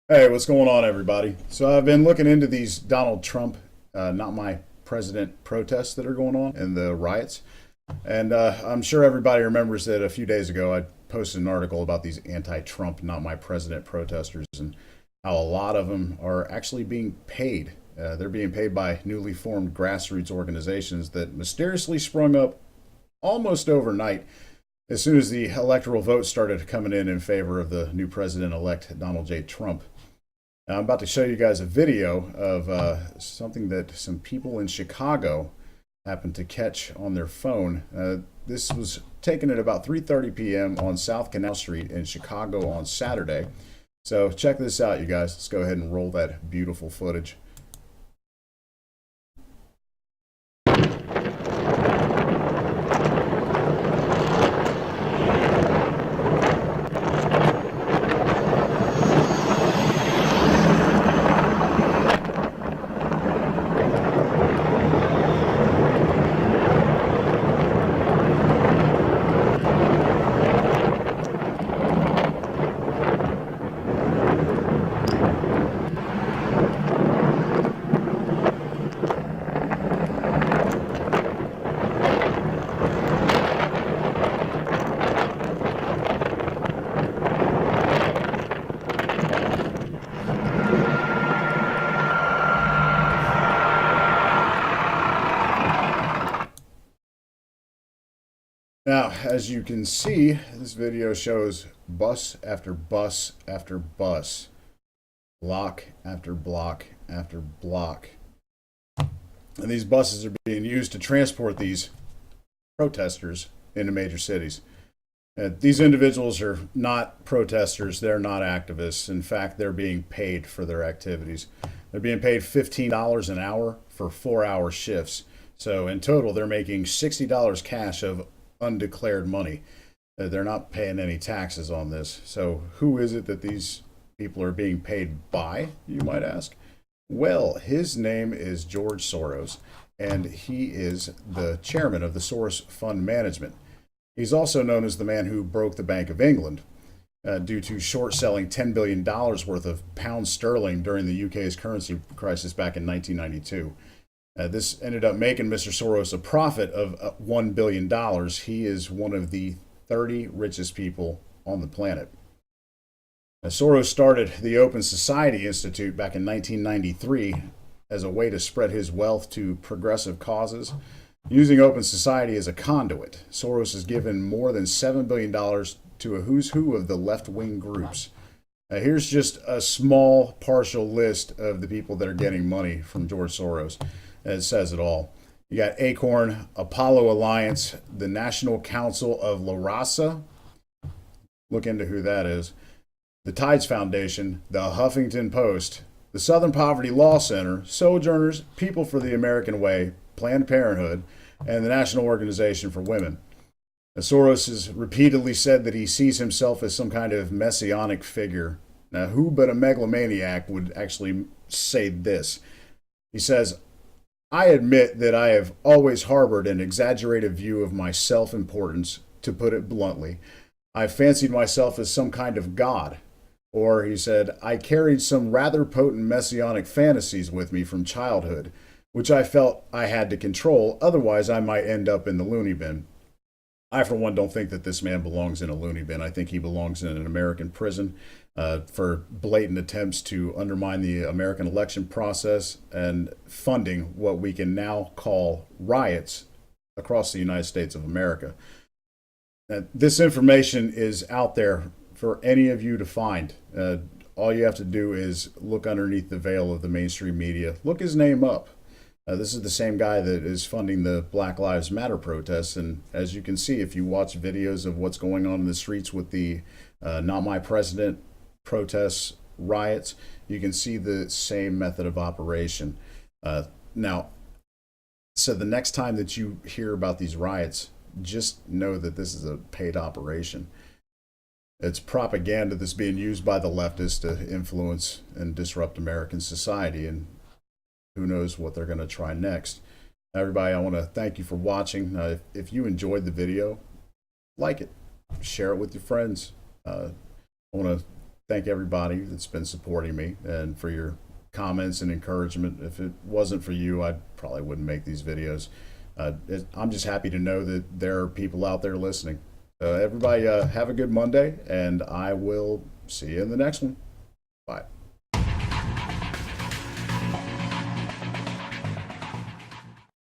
Hey, what's going on, everybody? So I've been looking into these Donald Trump, not my president protests that are going on and the riots. And I'm sure everybody remembers that a few days ago I posted an article about these anti-Trump, not my president protesters and how a lot of them are actually being paid. They're being paid by newly formed grassroots organizations that mysteriously sprung up almost overnight as soon as the electoral vote started coming in favor of the new president-elect Donald J. Trump. Now, I'm about to show you guys a video of something that some people in Chicago happened to catch on their phone. This was taken at about 3:30 p.m. on South Canal Street in Chicago on Saturday. So check this out, you guys. Let's go ahead and roll that beautiful footage. Now, as you can see, this video shows bus after bus after bus, block after block after block. And these buses are being used to transport these protesters into major cities. These individuals are not protesters, they're not activists. In fact, they're being paid for their activities. They're being paid $15 an hour for 4-hour shifts. So in total, they're making $60 cash of undeclared money. They're not paying any taxes on this. So who is it that these people are being paid by, you might ask? Well, his name is George Soros, and he is the chairman of the Soros Fund Management. He's also known as the man who broke the Bank of England due to short selling $10 billion worth of pound sterling during the UK's currency crisis back in 1992. This ended up making Mr. Soros a profit of $1 billion. He is one of the 30 richest people on the planet. Soros started the Open Society Institute back in 1993 as a way to spread his wealth to progressive causes. Using Open Society as a conduit, Soros has given more than $7 billion to a who's who of the left-wing groups. Here's just a small partial list of the people that are getting money from George Soros. It says it all. You got Acorn, Apollo Alliance, the National Council of La Raza. Look into who that is. The Tides Foundation, the Huffington Post, the Southern Poverty Law Center, Sojourners, People for the American Way, Planned Parenthood, and the National Organization for Women. Soros has repeatedly said that he sees himself as some kind of messianic figure. Now, who but a megalomaniac would actually say this? He says, I admit that I have always harbored an exaggerated view of my self-importance, to put it bluntly. I fancied myself as some kind of god. Or, he said, I carried some rather potent messianic fantasies with me from childhood, which I felt I had to control, otherwise I might end up in the loony bin. I, for one, don't think that this man belongs in a loony bin. I think he belongs in an American prison for blatant attempts to undermine the American election process and funding what we can now call riots across the United States of America. This information is out there for any of you to find. All you have to do is look underneath the veil of the mainstream media. Look his name up. This is the same guy that is funding the Black Lives Matter protests. And as you can see, if you watch videos of what's going on in the streets with the Not My President protests, riots, you can see the same method of operation. Now, so the next time that you hear about these riots, just know that this is a paid operation. It's propaganda that's being used by the leftists to influence and disrupt American society. And who knows what they're going to try next. Everybody, I want to thank you for watching. If you enjoyed the video, like it, share it with your friends. I want to thank everybody that's been supporting me and for your comments and encouragement. If it wasn't for you, I probably wouldn't make these videos. I'm just happy to know that there are people out there listening. Everybody, have a good Monday, and I will see you in the next one. Bye.